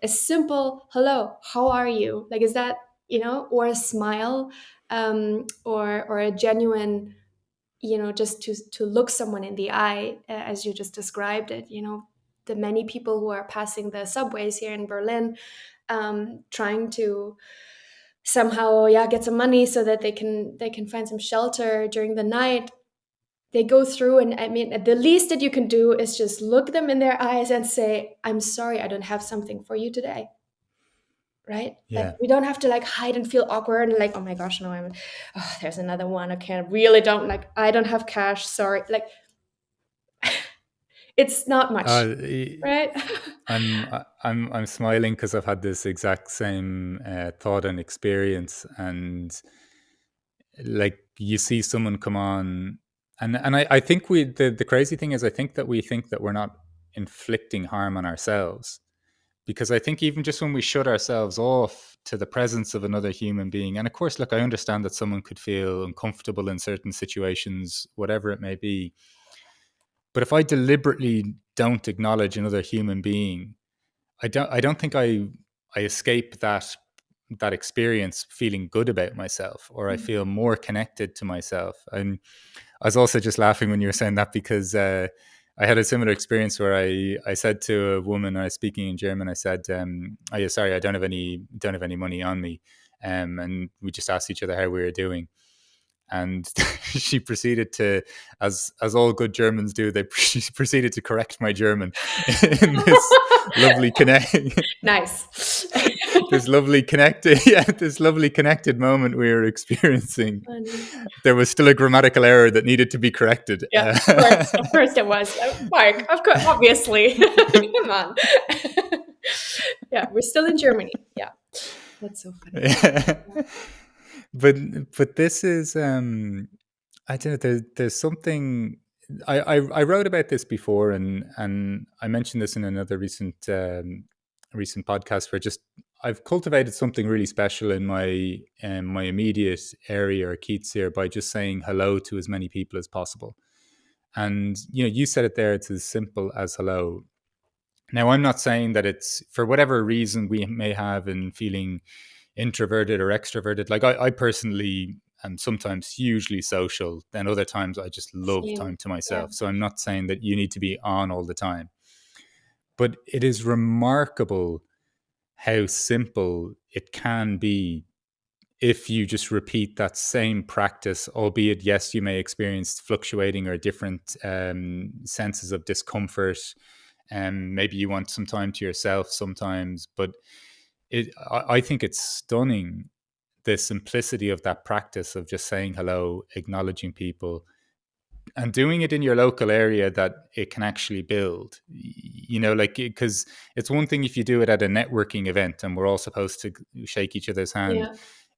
Speaker 2: a simple hello, how are you, like, is that, or a smile, or a genuine, just to look someone in the eye, as you just described it. The many people who are passing the subways here in Berlin, trying to somehow, yeah, get some money so that they can find some shelter during the night. They go through, and I mean, the least that you can do is just look them in their eyes and say, I'm sorry, I don't have something for you today, right? Like,
Speaker 1: yeah.
Speaker 2: we don't have to like hide and feel awkward and like, oh my gosh, no, there's another one, I can't, really don't, like, I don't have cash, sorry, like, it's not much,
Speaker 1: Uh,
Speaker 2: right?
Speaker 1: I'm smiling because I've had this exact same thought and experience, and like you see someone come on, and I think the crazy thing is I think that we think that we're not inflicting harm on ourselves, because I think even just when we shut ourselves off to the presence of another human being, and of course, look, I understand that someone could feel uncomfortable in certain situations, whatever it may be, but if I deliberately don't acknowledge another human being, I don't think I escape that experience feeling good about myself, or I feel more connected to myself. And I was also just laughing when you were saying that, because I had a similar experience where I said to a woman, I was speaking in German, I said, oh yeah, sorry, I don't have any money on me. And we just asked each other how we were doing. And she proceeded to, as all good Germans do, she proceeded to correct my German in this lovely connect,
Speaker 2: Nice.
Speaker 1: this lovely connected, yeah, this lovely connected moment we were experiencing.
Speaker 2: Funny.
Speaker 1: There was still a grammatical error that needed to be corrected.
Speaker 2: Yeah, of course it was. Mark, of course, obviously. Come on. Yeah, we're still in Germany. Yeah, that's so funny.
Speaker 1: Yeah. but but this is I don't know. There's something I wrote about this before, and I mentioned this in another recent podcast, where just I've cultivated something really special in my immediate area or Keats here by just saying hello to as many people as possible. And you said it there. It's as simple as hello. Now, I'm not saying that it's for whatever reason we may have in feeling introverted or extroverted. Like I personally am sometimes hugely social, then other times I just love
Speaker 2: Same.
Speaker 1: time to
Speaker 2: Yeah.
Speaker 1: myself. So I'm not saying that you need to be on all the time, but it is remarkable how simple it can be if you just repeat that same practice, albeit, yes, you may experience fluctuating or different senses of discomfort. And maybe you want some time to yourself sometimes, but I think it's stunning the simplicity of that practice of just saying hello, acknowledging people, and doing it in your local area that it can actually build. Like, because it's one thing if you do it at a networking event and we're all supposed to shake each other's hand.
Speaker 2: Yeah.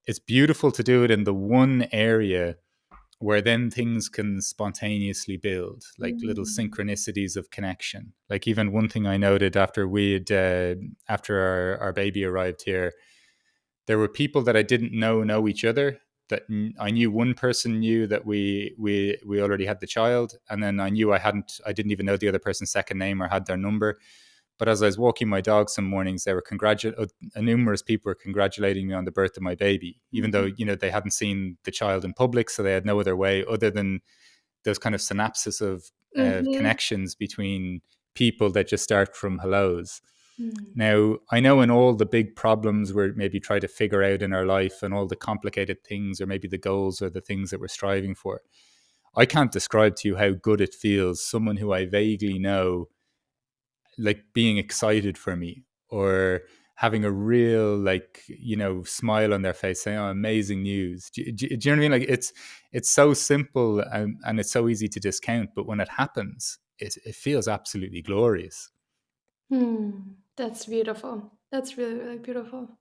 Speaker 1: It's beautiful to do it in the one area where then things can spontaneously build, like little
Speaker 2: Mm.
Speaker 1: synchronicities of connection. Like, even one thing I noted after after our baby arrived here, there were people that I didn't know each other. That I knew one person knew that we already had the child, and then I didn't even know the other person's second name or had their number. But as I was walking my dog some mornings, they were numerous people were congratulating me on the birth of my baby, even though they hadn't seen the child in public, so they had no other way other than those kind of synapses of
Speaker 2: Mm-hmm.
Speaker 1: connections between people that just start from hellos.
Speaker 2: Mm.
Speaker 1: Now, I know in all the big problems we're maybe trying to figure out in our life and all the complicated things, or maybe the goals or the things that we're striving for, I can't describe to you how good it feels. Someone who I vaguely know, like, being excited for me, or having a real, like, smile on their face saying, oh, amazing news. Do you know what I mean? Like, it's so simple, and it's so easy to discount, but when it happens, it feels absolutely glorious.
Speaker 2: Hmm. That's beautiful. That's really, really beautiful.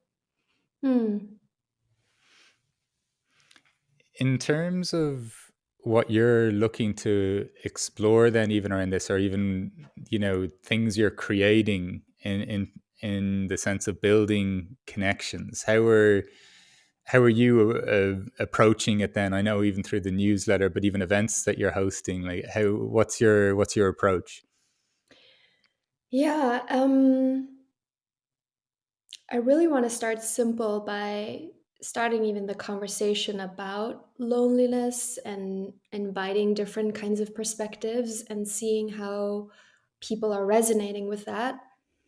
Speaker 2: Hmm.
Speaker 1: In terms of what you're looking to explore then, even around this, or even things you're creating in the sense of building connections, how are you approaching it then? I know even through the newsletter, but even events that you're hosting, like, what's your approach?
Speaker 2: Yeah. I really want to start simple by starting even the conversation about loneliness and inviting different kinds of perspectives and seeing how people are resonating with that.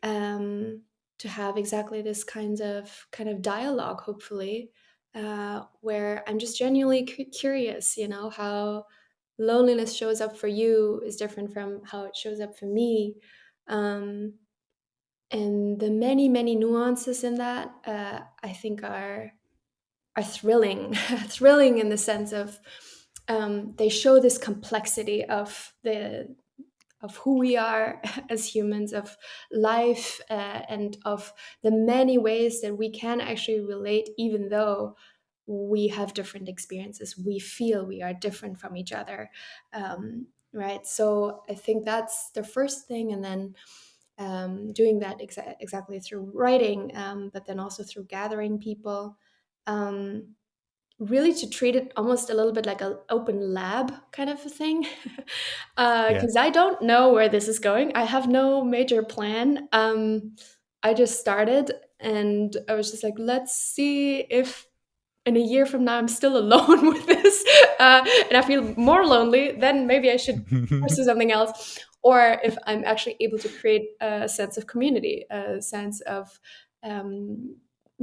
Speaker 2: To have exactly this kind of dialogue, hopefully, where I'm just genuinely curious, how loneliness shows up for you is different from how it shows up for me. Um, and the many many nuances in that, I think are thrilling. Thrilling in the sense of, they show this complexity of who we are as humans, of life, and of the many ways that we can actually relate, even though we have different experiences, we feel we are different from each other. Right, so I think that's the first thing, and then doing that exactly through writing, but then also through gathering people, um, really to treat it almost a little bit like an open lab kind of a thing.
Speaker 1: Yeah.
Speaker 2: Because I don't know where this is going. I have no major plan. I just started, and I was just like, let's see if in a year from now I'm still alone with this, and I feel more lonely, then maybe I should pursue something else. Or if I'm actually able to create a sense of community, um,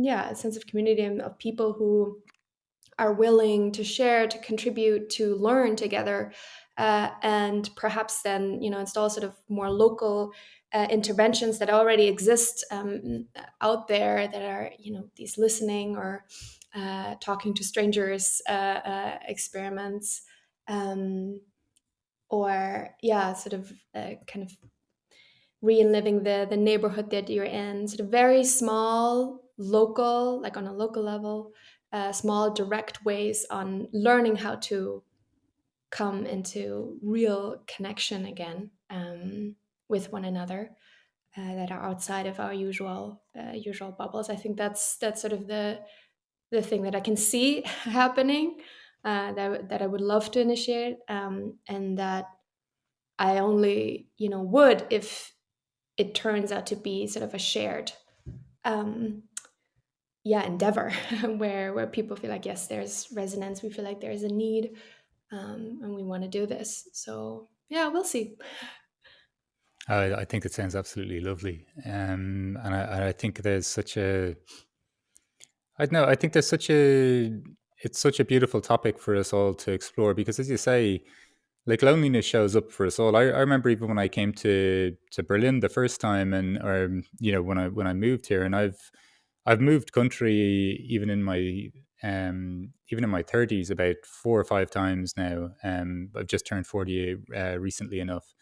Speaker 2: a sense of community, and of people who are willing to share, to contribute, to learn together, and perhaps then install sort of more local interventions that already exist, out there, that are these listening or talking to strangers experiments, um, or sort of kind of reliving the neighborhood that you're in, sort of very small local, like on a local level, small direct ways on learning how to come into real connection again, with one another. that are outside of our usual bubbles. I think that's sort of the thing that I can see happening, that I would love to initiate, and that I only would if it turns out to be sort of a shared um, endeavor where people feel like, yes, there's resonance, we feel like there's a need, and we want to do this. So yeah, we'll see.
Speaker 1: I think it sounds absolutely lovely, and I think there's such a I don't know. I think there's such a it's such a beautiful topic for us all to explore because, as you say, like loneliness shows up for us all. I remember even when I came to Berlin the first time, and or when I moved here, and I've moved country even in my 30s about 4 or 5 times now. I've just turned 40 recently enough,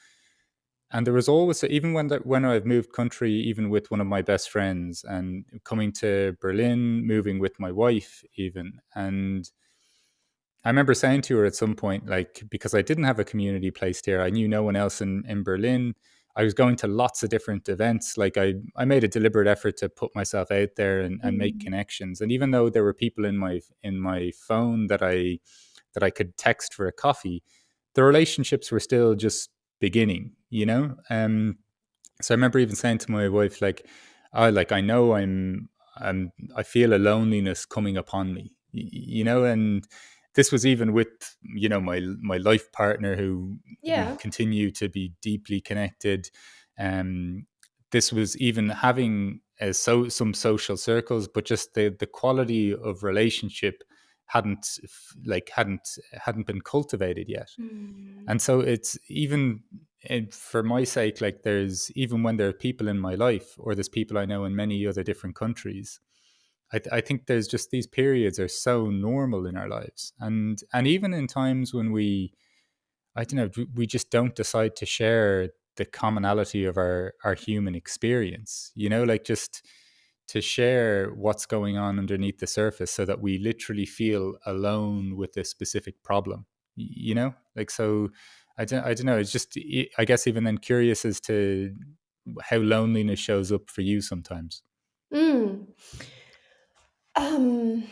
Speaker 1: and there was always, even when I've moved country, even with one of my best friends, and coming to Berlin, moving with my wife, even. And I remember saying to her at some point, like, because I didn't have a community placed here, I knew no one else in Berlin. I was going to lots of different events. Like I made a deliberate effort to put myself out there and make
Speaker 2: Mm.
Speaker 1: connections. And even though there were people in my phone that I could text for a coffee, the relationships were still just beginning, you know? So I remember even saying to my wife, like, I know I feel a loneliness coming upon me, and this was even with, my life partner, who we
Speaker 2: Yeah.
Speaker 1: continue to be deeply connected. Um, this was even having some social circles, but just the quality of relationship hadn't been cultivated yet.
Speaker 2: Mm.
Speaker 1: And so it's even, for my sake, like, there's, even when there are people in my life, or there's people I know in many other different countries, I think there's just, these periods are so normal in our lives, and even in times when I don't know, we just don't decide to share the commonality of our human experience, like, just to share what's going on underneath the surface, so that we literally feel alone with a specific problem, like. So I don't know, it's just, I guess, even then, curious as to how loneliness shows up for you sometimes.
Speaker 2: Mm. Um,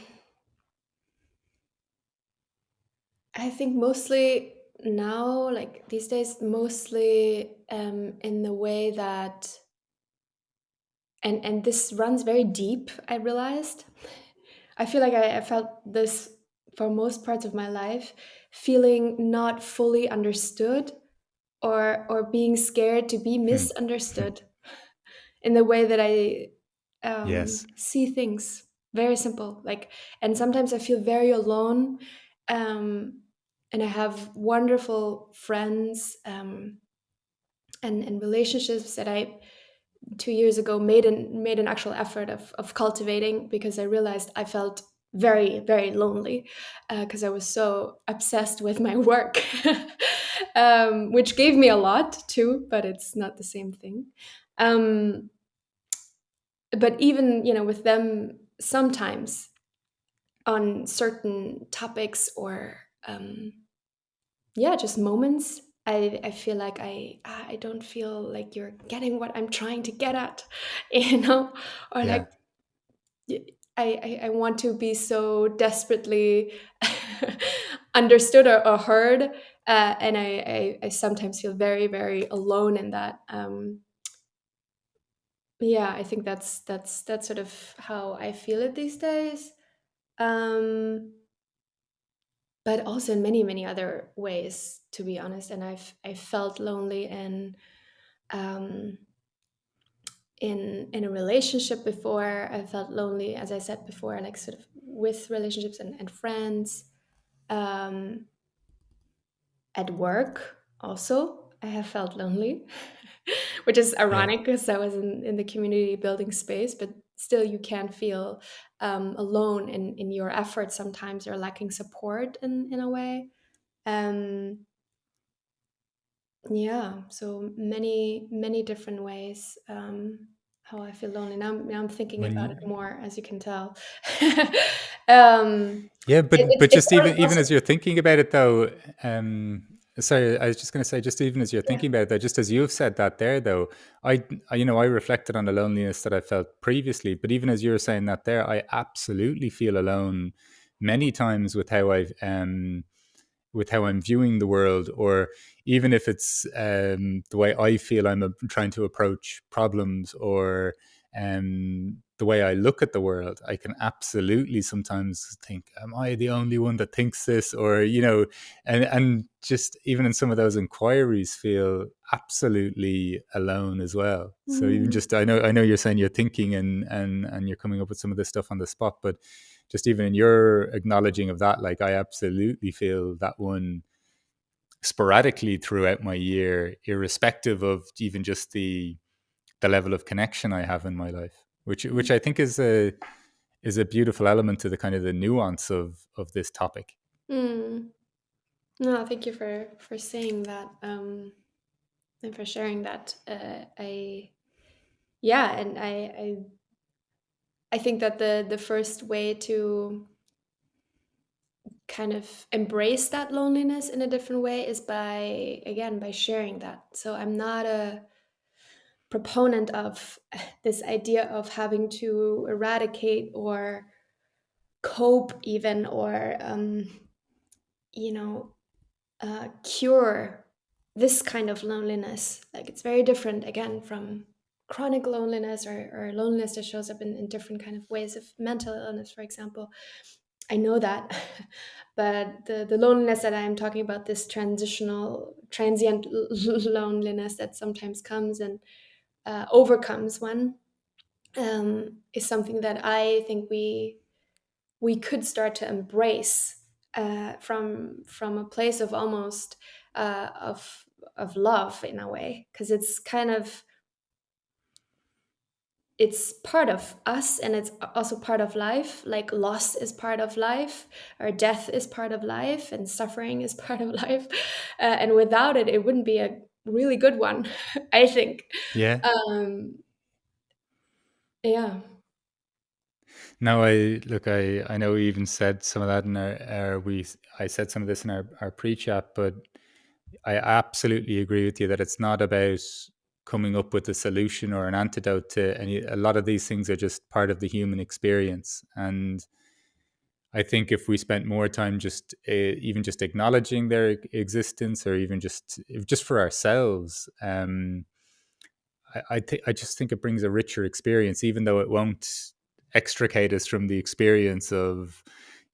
Speaker 2: I think mostly now, like these days, mostly in the way that, and this runs very deep. I realized. I feel like I felt this for most parts of my life, feeling not fully understood, or being scared to be
Speaker 1: Hmm.
Speaker 2: misunderstood in the way that I
Speaker 1: Yes.
Speaker 2: see things. Very simple. Like, and sometimes I feel very alone. And I have wonderful friends, and relationships that I 2 years ago made an actual effort of cultivating, because I realized I felt very, very lonely, because I was so obsessed with my work, which gave me a lot too, but it's not the same thing. Um, but even with them, sometimes on certain topics, or yeah, just moments, I feel like I don't feel like you're getting what I'm trying to get at, or like,
Speaker 1: Yeah.
Speaker 2: I want to be so desperately understood, or heard, and I sometimes feel very, very alone in that. Yeah, I think that's sort of how I feel it these days. Um, but also in many, many other ways, to be honest. And I felt lonely um, in a relationship before. I felt lonely, as I said before, like sort of with relationships and friends. Um, at work, also, I have felt lonely, which is
Speaker 1: Yeah.
Speaker 2: ironic because I was in the community building space, but still, you can feel alone in your efforts. Sometimes you're lacking support in a way. Um, yeah, so many, many different ways, how I feel lonely. Now I'm thinking
Speaker 1: When
Speaker 2: about
Speaker 1: you
Speaker 2: it more, as you can tell. um,
Speaker 1: Yeah,
Speaker 2: it,
Speaker 1: but
Speaker 2: it's
Speaker 1: just even
Speaker 2: also,
Speaker 1: as you're thinking about it, though, um, Sorry, I was just going to say, just even as you're
Speaker 2: Yeah.
Speaker 1: thinking about that, just as you've said that there, though, I reflected on the loneliness that I felt previously, but even as you were saying that there, I absolutely feel alone many times with how I'm viewing the world, or even if it's the way I feel I'm trying to approach problems, or the way I look at the world. I can absolutely sometimes think, "Am I the only one that thinks this?" Or and just even in some of those inquiries, feel absolutely alone as well. So even
Speaker 2: Mm.
Speaker 1: just, I know you're saying you're thinking and you're coming up with some of this stuff on the spot, but just even in your acknowledging of that, like I absolutely feel that one sporadically throughout my year, irrespective of even just the level of connection I have in my life, which I think is a beautiful element to the kind of the nuance of this topic.
Speaker 2: Mm. No, thank you for saying that, and for sharing that. I Yeah, and I think that the first way to kind of embrace that loneliness in a different way is by, again, by sharing that. So I'm not a proponent of this idea of having to eradicate or cope even, or you know cure this kind of loneliness. Like, it's very different, again, from chronic loneliness, or loneliness that shows up in different kind of ways of mental illness, for example. I know that. But the loneliness that I'm talking about, this transient loneliness that sometimes comes and overcomes one, is something that I think we could start to embrace, from a place of almost, of love, in a way, because it's kind of, it's part of us, and it's also part of life. Like, loss is part of life, or death is part of life, and suffering is part of life. And without it, it wouldn't be a really good one. I think.
Speaker 1: Yeah.
Speaker 2: um yeah.
Speaker 1: No, I know we even said some of that in our we I said some of this in our pre-chat, but I absolutely agree with you that it's not about coming up with a solution or an antidote to any. A lot of these things are just part of the human experience, and I think if we spent more time just even just acknowledging their existence, or even just for ourselves, I just think it brings a richer experience, even though it won't extricate us from the experience of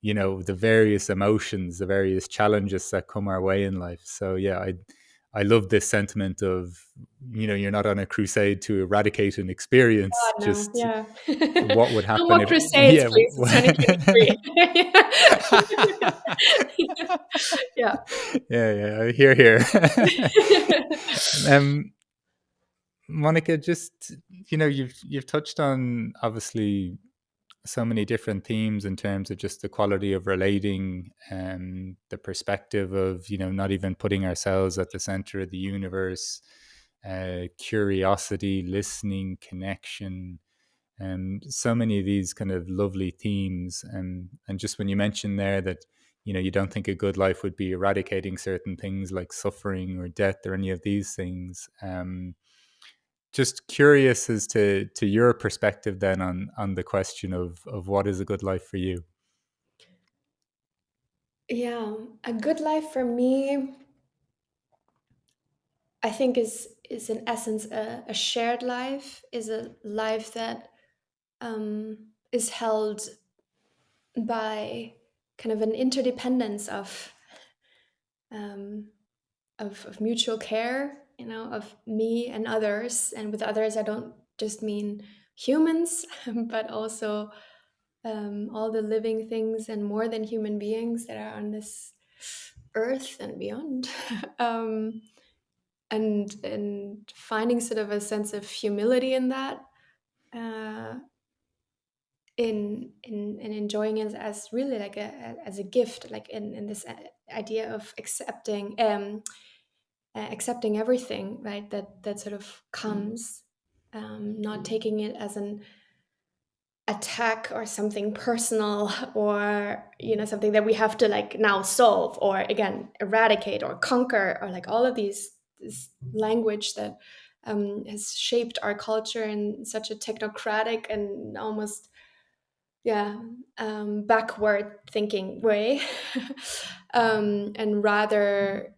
Speaker 1: the various emotions, the various challenges that come our way in life. So yeah, I love this sentiment of you're not on a crusade to eradicate an experience,
Speaker 2: God, no.
Speaker 1: just
Speaker 2: Yeah.
Speaker 1: what would
Speaker 2: No
Speaker 1: happen
Speaker 2: more
Speaker 1: if
Speaker 2: crusades,
Speaker 1: yeah.
Speaker 2: please. It's 2023. Yeah.
Speaker 1: Yeah, I hear here. um Monica, just you've touched on obviously so many different themes in terms of just the quality of relating, and the perspective of not even putting ourselves at the center of the universe, curiosity, listening, connection, and so many of these kind of lovely themes. And just when you mentioned there that you don't think a good life would be eradicating certain things like suffering or death or any of these things. Just curious as to your perspective then on the question of what is a good life for you.
Speaker 2: Yeah. A good life for me, I think, is in essence a shared life, is a life that, is held by kind of an interdependence um, of mutual care, of me and others. And with others, I don't just mean humans, but also, all the living things and more than human beings that are on this earth and beyond. um, and finding sort of a sense of humility in that, uh, in enjoying it as really like as a gift, like in this idea of accepting everything, right, that sort of comes, not taking it as an attack or something personal, or something that we have to like now solve, or again eradicate or conquer, or like all of these this language that has shaped our culture in such a technocratic and almost, yeah, backward thinking way. And rather,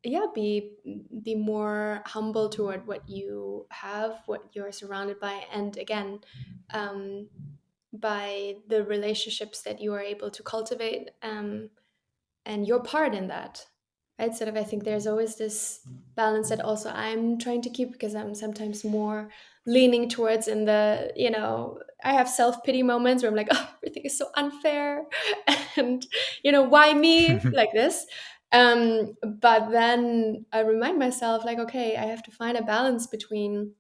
Speaker 2: yeah, be more humble toward what you have, what you're surrounded by, and again, um, by the relationships that you are able to cultivate, and your part in that, right? Sort of, I think there's always this balance that also I'm trying to keep, because I'm sometimes more leaning towards in the, I have self-pity moments where I'm like, oh, everything is so unfair, and why me, like this. But then I remind myself, like, okay, I have to find a balance between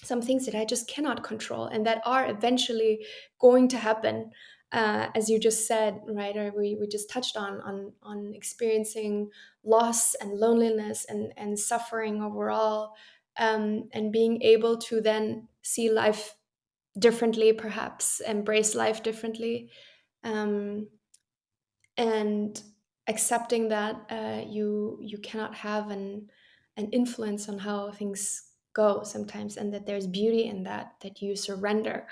Speaker 2: some things that I just cannot control and that are eventually going to happen. As you just said, right, or we just touched on experiencing loss and loneliness and suffering overall, and being able to then see life differently, perhaps embrace life differently, um, and accepting that you cannot have an influence on how things go sometimes, and that there's beauty in that you surrender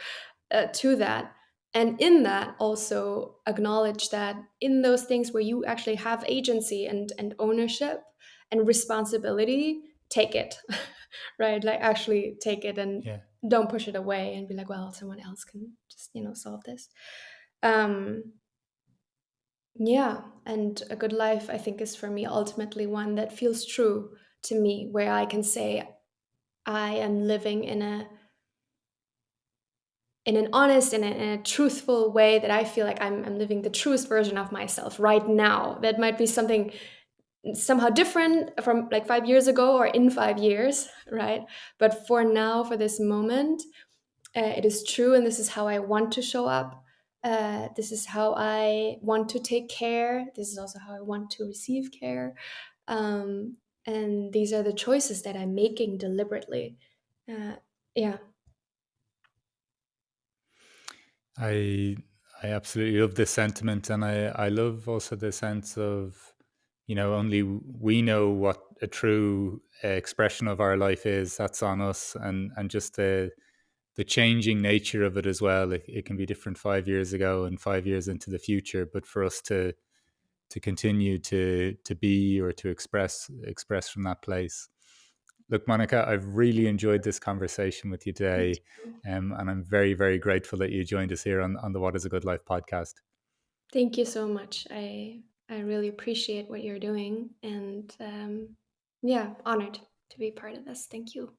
Speaker 2: to that, and in that also acknowledge that in those things where you actually have agency and ownership and responsibility, take it. Right, like actually take it, and
Speaker 1: Yeah.
Speaker 2: don't push it away and be like, well, someone else can just solve this. um yeah, and a good life, I think, is for me ultimately one that feels true to me, where I can say I am living in an honest and in a truthful way, that I feel like I'm living the truest version of myself right now. That might be something somehow different from like 5 years ago or in 5 years, right? But for now, for this moment, it is true, and this is how I want to show up. This is how I want to take care. This is also how I want to receive care. Um, and these are the choices that I'm making deliberately. Uh, yeah.
Speaker 1: I I absolutely love this sentiment, and I love also the sense of, only we know what a true expression of our life is. That's on us, and just the changing nature of it as well. It can be different 5 years ago and 5 years into the future, but for us to continue to be or to express from that place. Look, Monica, I've really enjoyed this conversation with you
Speaker 2: Me
Speaker 1: today,
Speaker 2: too.
Speaker 1: and I'm very, very grateful that you joined us here on the What is a Good Life podcast.
Speaker 2: Thank you so much. I really appreciate what you're doing, and yeah, honored to be part of this. Thank you.